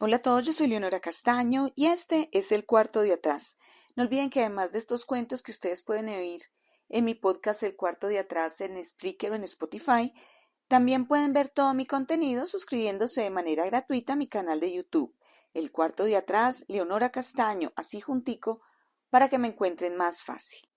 Hola a todos, yo soy Leonora Castaño y este es el cuarto de atrás. No olviden que además de estos cuentos que ustedes pueden oír en mi podcast El cuarto de atrás en Spreaker o en Spotify, también pueden ver todo mi contenido suscribiéndose de manera gratuita a mi canal de YouTube, El cuarto de atrás, Leonora Castaño, así juntico, para que me encuentren más fácil.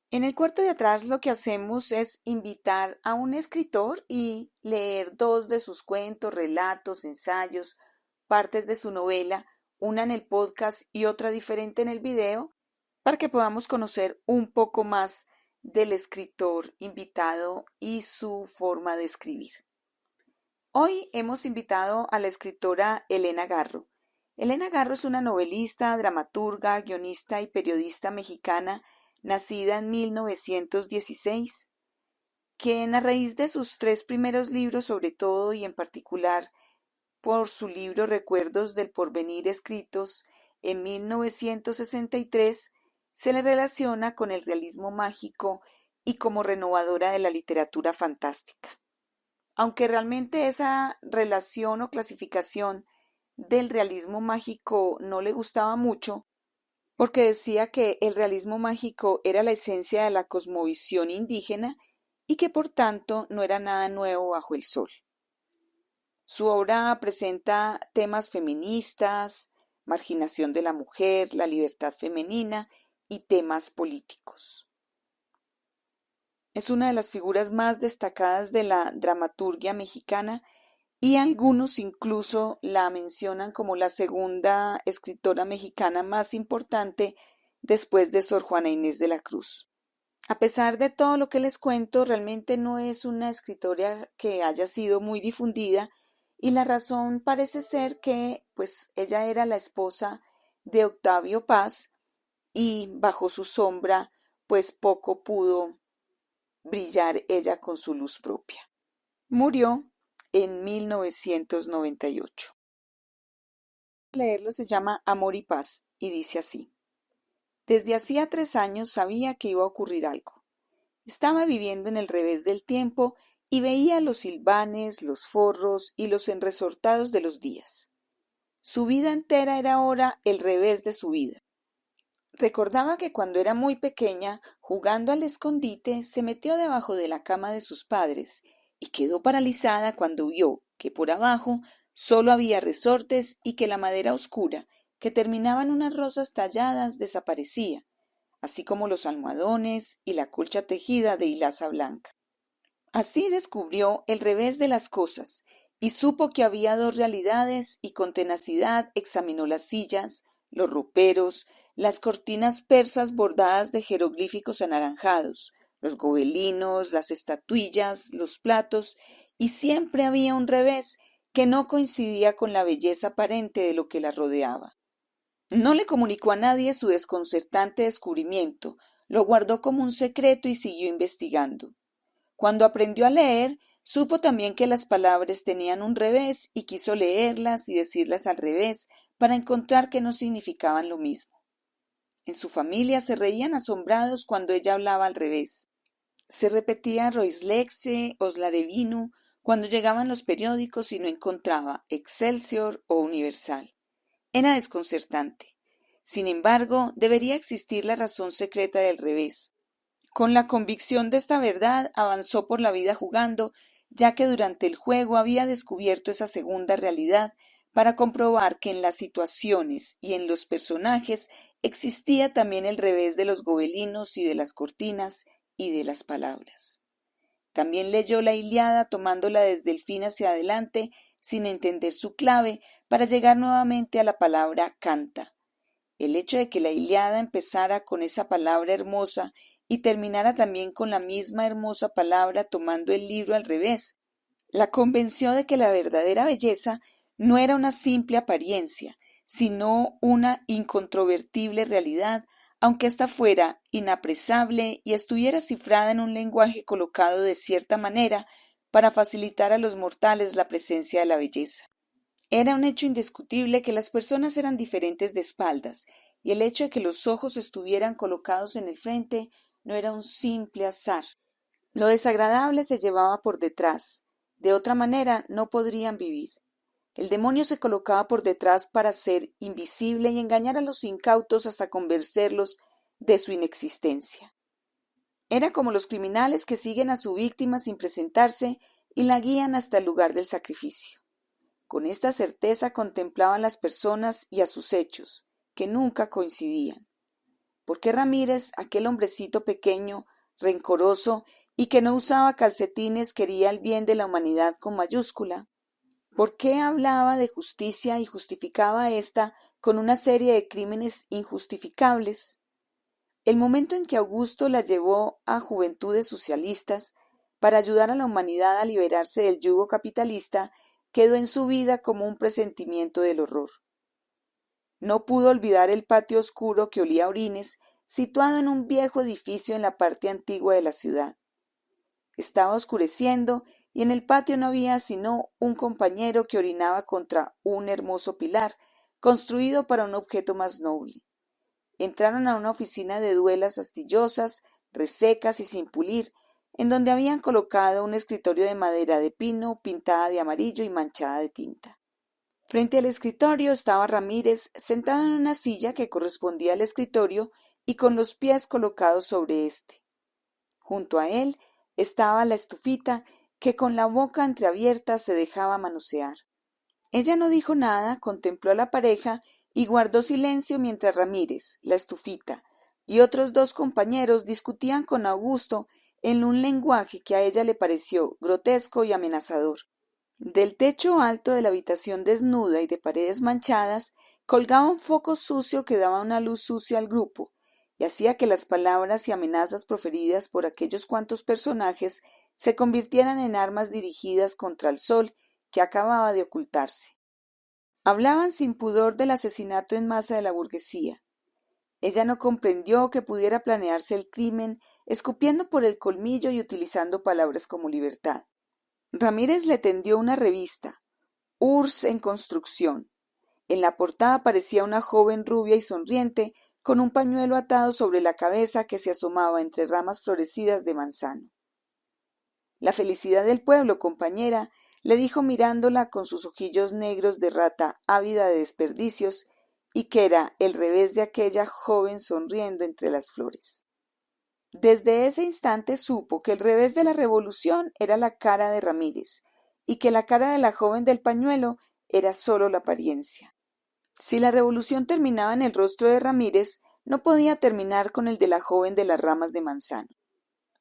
En el cuarto de atrás lo que hacemos es invitar a un escritor y leer dos de sus cuentos, relatos, ensayos, partes de su novela, una en el podcast y otra diferente en el video, para que podamos conocer un poco más del escritor invitado y su forma de escribir. Hoy hemos invitado a la escritora Elena Garro. Elena Garro es una novelista, dramaturga, guionista y periodista mexicana nacida en 1916, quien a raíz de sus tres primeros libros sobre todo y en particular por su libro Recuerdos del Porvenir escritos en 1963, se le relaciona con el realismo mágico y como renovadora de la literatura fantástica. Aunque realmente esa relación o clasificación del realismo mágico no le gustaba mucho, porque decía que el realismo mágico era la esencia de la cosmovisión indígena y que por tanto no era nada nuevo bajo el sol. Su obra presenta temas feministas, marginación de la mujer, la libertad femenina y temas políticos. Es una de las figuras más destacadas de la dramaturgia mexicana y algunos incluso la mencionan como la segunda escritora mexicana más importante después de Sor Juana Inés de la Cruz. A pesar de todo lo que les cuento, realmente no es una escritora que haya sido muy difundida y la razón parece ser que pues ella era la esposa de Octavio Paz y bajo su sombra pues poco pudo brillar ella con su luz propia. Murió en 1998. Leerlo se llama Amor y Paz y dice así: Desde hacía 3 años sabía que iba a ocurrir algo. Estaba viviendo en el revés del tiempo y veía los silvanes, los forros y los enresortados de los días. Su vida entera era ahora el revés de su vida. Recordaba que cuando era muy pequeña, jugando al escondite, se metió debajo de la cama de sus padres y quedó paralizada cuando vio que por abajo solo había resortes y que la madera oscura, que terminaba en unas rosas talladas, desaparecía, así como los almohadones y la colcha tejida de hilaza blanca. Así descubrió el revés de las cosas y supo que había dos realidades y con tenacidad examinó las sillas, los roperos, las cortinas persas bordadas de jeroglíficos anaranjados, los gobelinos, las estatuillas, los platos, y siempre había un revés que no coincidía con la belleza aparente de lo que la rodeaba. No le comunicó a nadie su desconcertante descubrimiento, lo guardó como un secreto y siguió investigando. Cuando aprendió a leer, supo también que las palabras tenían un revés y quiso leerlas y decirlas al revés para encontrar que no significaban lo mismo. En su familia se reían asombrados cuando ella hablaba al revés. Se repetía Roislexe, Oslarevinu, cuando llegaban los periódicos y no encontraba Excelsior o Universal. Era desconcertante. Sin embargo, debería existir la razón secreta del revés. Con la convicción de esta verdad avanzó por la vida jugando, ya que durante el juego había descubierto esa segunda realidad para comprobar que en las situaciones y en los personajes existía también el revés de los gobelinos y de las cortinas y de las palabras. También leyó la Ilíada tomándola desde el fin hacia adelante sin entender su clave para llegar nuevamente a la palabra canta. El hecho de que la Ilíada empezara con esa palabra hermosa y terminara también con la misma hermosa palabra tomando el libro al revés, la convenció de que la verdadera belleza no era una simple apariencia, sino una incontrovertible realidad, aunque ésta fuera inapresable y estuviera cifrada en un lenguaje colocado de cierta manera para facilitar a los mortales la presencia de la belleza. Era un hecho indiscutible que las personas eran diferentes de espaldas, y el hecho de que los ojos estuvieran colocados en el frente no era un simple azar. Lo desagradable se llevaba por detrás, de otra manera no podrían vivir. El demonio se colocaba por detrás para ser invisible y engañar a los incautos hasta convencerlos de su inexistencia. Era como los criminales que siguen a su víctima sin presentarse y la guían hasta el lugar del sacrificio. Con esta certeza contemplaban las personas y a sus hechos, que nunca coincidían. ¿Por qué Ramírez, aquel hombrecito pequeño, rencoroso y que no usaba calcetines, quería el bien de la humanidad con mayúscula? ¿Por qué hablaba de justicia y justificaba ésta con una serie de crímenes injustificables? El momento en que Augusto la llevó a Juventudes Socialistas para ayudar a la humanidad a liberarse del yugo capitalista quedó en su vida como un presentimiento del horror. No pudo olvidar el patio oscuro que olía a orines, situado en un viejo edificio en la parte antigua de la ciudad. Estaba oscureciendo y en el patio no había sino un compañero que orinaba contra un hermoso pilar, construido para un objeto más noble. Entraron a una oficina de duelas astillosas, resecas y sin pulir, en donde habían colocado un escritorio de madera de pino pintada de amarillo y manchada de tinta. Frente al escritorio estaba Ramírez sentado en una silla que correspondía al escritorio y con los pies colocados sobre éste. Junto a él estaba la estufita que con la boca entreabierta se dejaba manosear. Ella no dijo nada, contempló a la pareja y guardó silencio mientras Ramírez, la estufita y otros dos compañeros discutían con Augusto en un lenguaje que a ella le pareció grotesco y amenazador. Del techo alto de la habitación desnuda y de paredes manchadas colgaba un foco sucio que daba una luz sucia al grupo y hacía que las palabras y amenazas proferidas por aquellos cuantos personajes se convirtieran en armas dirigidas contra el sol que acababa de ocultarse. Hablaban sin pudor del asesinato en masa de la burguesía. Ella no comprendió que pudiera planearse el crimen escupiendo por el colmillo y utilizando palabras como libertad. Ramírez le tendió una revista, URSS en construcción. En la portada aparecía una joven rubia y sonriente con un pañuelo atado sobre la cabeza que se asomaba entre ramas florecidas de manzano. La felicidad del pueblo, compañera, le dijo mirándola con sus ojillos negros de rata ávida de desperdicios, y que era el revés de aquella joven sonriendo entre las flores. Desde ese instante supo que el revés de la revolución era la cara de Ramírez, y que la cara de la joven del pañuelo era sólo la apariencia. Si la revolución terminaba en el rostro de Ramírez, no podía terminar con el de la joven de las ramas de manzano.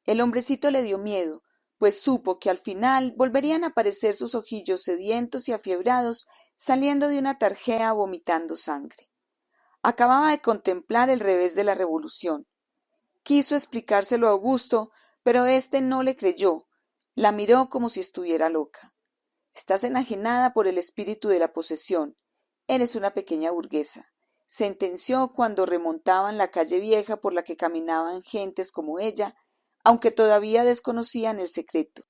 El hombrecito le dio miedo, pues supo que al final volverían a aparecer sus ojillos sedientos y afiebrados saliendo de una tarjea vomitando sangre. Acababa de contemplar el revés de la revolución. Quiso explicárselo a Augusto, pero éste no le creyó. La miró como si estuviera loca. Estás enajenada por el espíritu de la posesión. Eres una pequeña burguesa, sentenció cuando remontaban la calle vieja por la que caminaban gentes como ella, aunque todavía desconocían el secreto.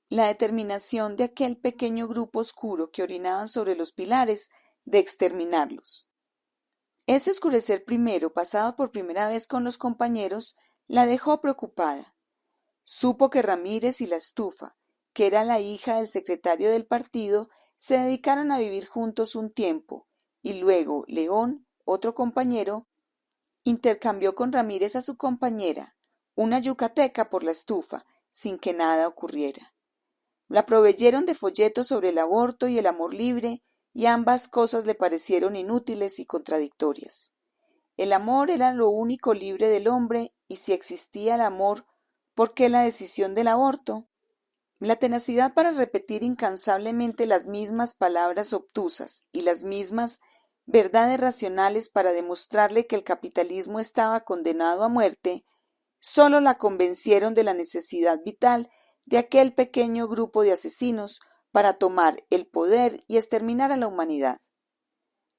La determinación de aquel pequeño grupo oscuro que orinaban sobre los pilares de exterminarlos. Ese oscurecer primero, pasado por primera vez con los compañeros, la dejó preocupada. Supo que Ramírez y la estufa, que era la hija del secretario del partido, se dedicaron a vivir juntos un tiempo, y luego León, otro compañero, intercambió con Ramírez a su compañera, una yucateca por la estufa, sin que nada ocurriera. La proveyeron de folletos sobre el aborto y el amor libre, y ambas cosas le parecieron inútiles y contradictorias. El amor era lo único libre del hombre, y si existía el amor, ¿por qué la decisión del aborto? La tenacidad para repetir incansablemente las mismas palabras obtusas y las mismas verdades racionales para demostrarle que el capitalismo estaba condenado a muerte, sólo la convencieron de la necesidad vital de aquel pequeño grupo de asesinos para tomar el poder y exterminar a la humanidad.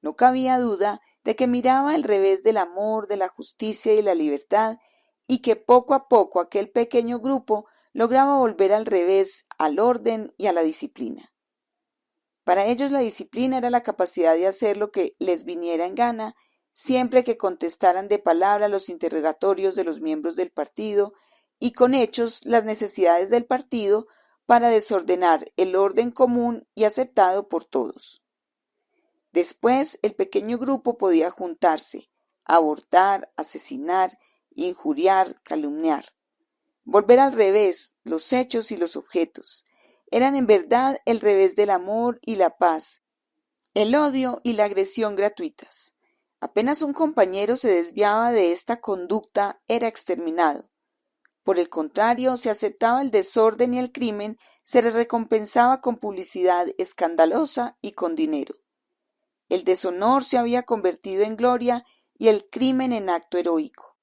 No cabía duda de que miraba el revés del amor, de la justicia y de la libertad, y que poco a poco aquel pequeño grupo lograba volver al revés, al orden y a la disciplina. Para ellos la disciplina era la capacidad de hacer lo que les viniera en gana, siempre que contestaran de palabra los interrogatorios de los miembros del partido y con hechos las necesidades del partido, para desordenar el orden común y aceptado por todos. Después el pequeño grupo podía juntarse, abortar, asesinar, injuriar, calumniar. Volver al revés los hechos y los objetos. Eran en verdad el revés del amor y la paz, el odio y la agresión gratuitas. Apenas un compañero se desviaba de esta conducta, era exterminado. Por el contrario, se aceptaba el desorden y el crimen, se le recompensaba con publicidad escandalosa y con dinero. El deshonor se había convertido en gloria y el crimen en acto heroico.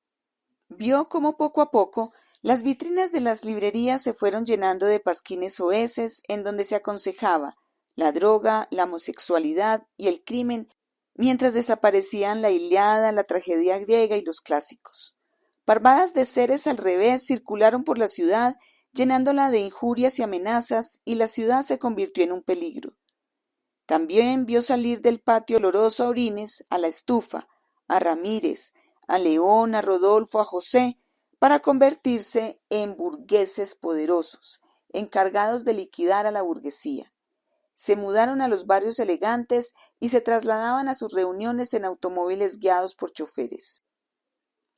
Vio cómo poco a poco las vitrinas de las librerías se fueron llenando de pasquines soeces en donde se aconsejaba la droga, la homosexualidad y el crimen, mientras desaparecían la Ilíada, la tragedia griega y los clásicos. Parvadas de seres al revés circularon por la ciudad, llenándola de injurias y amenazas, y la ciudad se convirtió en un peligro. También vio salir del patio oloroso a orines, a la estufa, a Ramírez, a León, a Rodolfo, a José, para convertirse en burgueses poderosos, encargados de liquidar a la burguesía. Se mudaron a los barrios elegantes y se trasladaban a sus reuniones en automóviles guiados por choferes.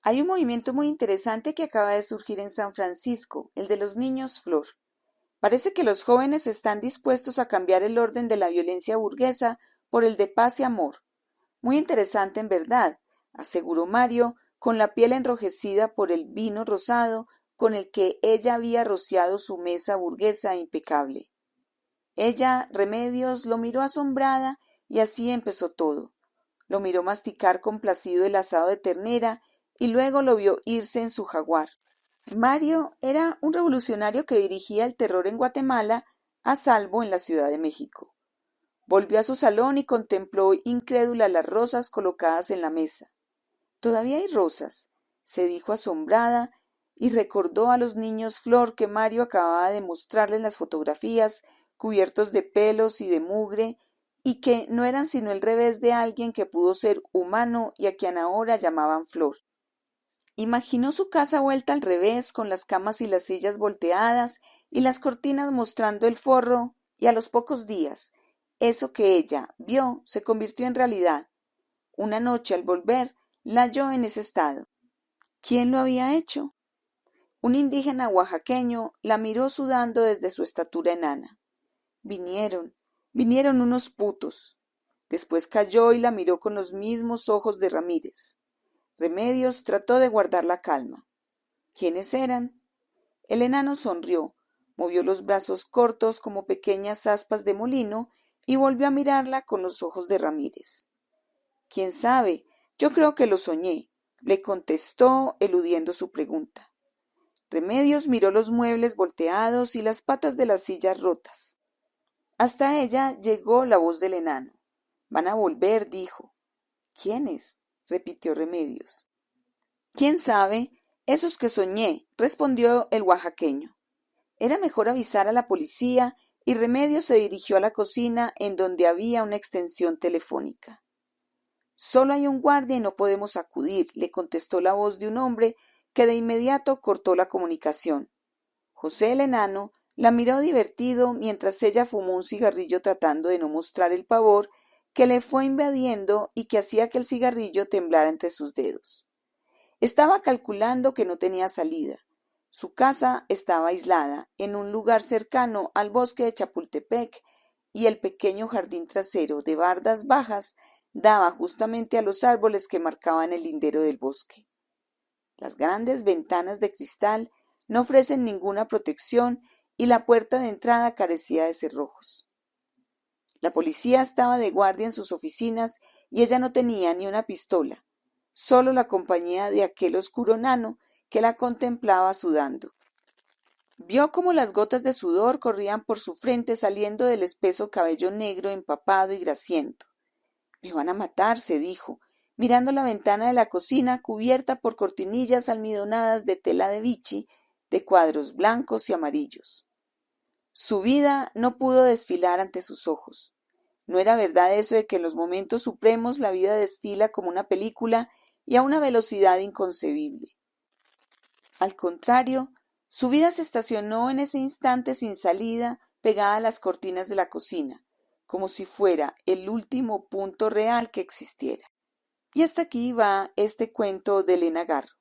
Hay un movimiento muy interesante que acaba de surgir en San Francisco, el de los niños flor. Parece que los jóvenes están dispuestos a cambiar el orden de la violencia burguesa por el de paz y amor. Muy interesante en verdad, aseguró Mario, con la piel enrojecida por el vino rosado con el que ella había rociado su mesa burguesa impecable. Ella, Remedios, lo miró asombrada y así empezó todo. Lo miró masticar complacido el asado de ternera y luego lo vio irse en su jaguar. Mario era un revolucionario que dirigía el terror en Guatemala, a salvo en la Ciudad de México. Volvió a su salón y contempló incrédula las rosas colocadas en la mesa. «Todavía hay rosas», se dijo asombrada, y recordó a los niños flor que Mario acababa de mostrarle en las fotografías, cubiertos de pelos y de mugre, y que no eran sino el revés de alguien que pudo ser humano y a quien ahora llamaban flor. Imaginó su casa vuelta al revés, con las camas y las sillas volteadas y las cortinas mostrando el forro, y a los pocos días, eso que ella vio se convirtió en realidad. Una noche al volver, la halló en ese estado. ¿Quién lo había hecho? Un indígena oaxaqueño la miró sudando desde su estatura enana. Vinieron unos putos. Después cayó y la miró con los mismos ojos de Ramírez. Remedios trató de guardar la calma. ¿Quiénes eran? El enano sonrió, movió los brazos cortos como pequeñas aspas de molino y volvió a mirarla con los ojos de Ramírez. ¿Quién sabe? Yo creo que lo soñé, le contestó, eludiendo su pregunta. Remedios miró los muebles volteados y las patas de las sillas rotas. Hasta ella llegó la voz del enano. Van a volver, dijo. ¿Quiénes? Repitió Remedios. ¿Quién sabe? Esos que soñé, respondió el oaxaqueño. Era mejor avisar a la policía y Remedios se dirigió a la cocina en donde había una extensión telefónica. Solo hay un guardia y no podemos acudir, le contestó la voz de un hombre que de inmediato cortó la comunicación. José el enano la miró divertido mientras ella fumó un cigarrillo tratando de no mostrar el pavor que le fue invadiendo y que hacía que el cigarrillo temblara entre sus dedos. Estaba calculando que no tenía salida. Su casa estaba aislada, en un lugar cercano al bosque de Chapultepec, y el pequeño jardín trasero de bardas bajas daba justamente a los árboles que marcaban el lindero del bosque. Las grandes ventanas de cristal no ofrecen ninguna protección y la puerta de entrada carecía de cerrojos. La policía estaba de guardia en sus oficinas y ella no tenía ni una pistola, solo la compañía de aquel oscuro nano que la contemplaba sudando. Vio cómo las gotas de sudor corrían por su frente saliendo del espeso cabello negro empapado y grasiento. «Me van a matar», se dijo, mirando la ventana de la cocina cubierta por cortinillas almidonadas de tela de vichy, de cuadros blancos y amarillos. Su vida no pudo desfilar ante sus ojos. No era verdad eso de que en los momentos supremos la vida desfila como una película y a una velocidad inconcebible. Al contrario, Su vida se estacionó en ese instante sin salida, pegada a las cortinas de la cocina, como si fuera el último punto real que existiera. Y hasta aquí va este cuento de Elena Garro.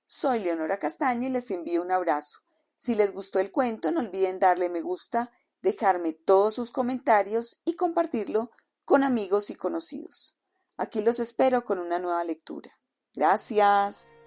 Soy Leonora Castaño y les envío un abrazo. Si les gustó el cuento, no olviden darle me gusta, dejarme todos sus comentarios y compartirlo con amigos y conocidos. Aquí los espero con una nueva lectura. Gracias.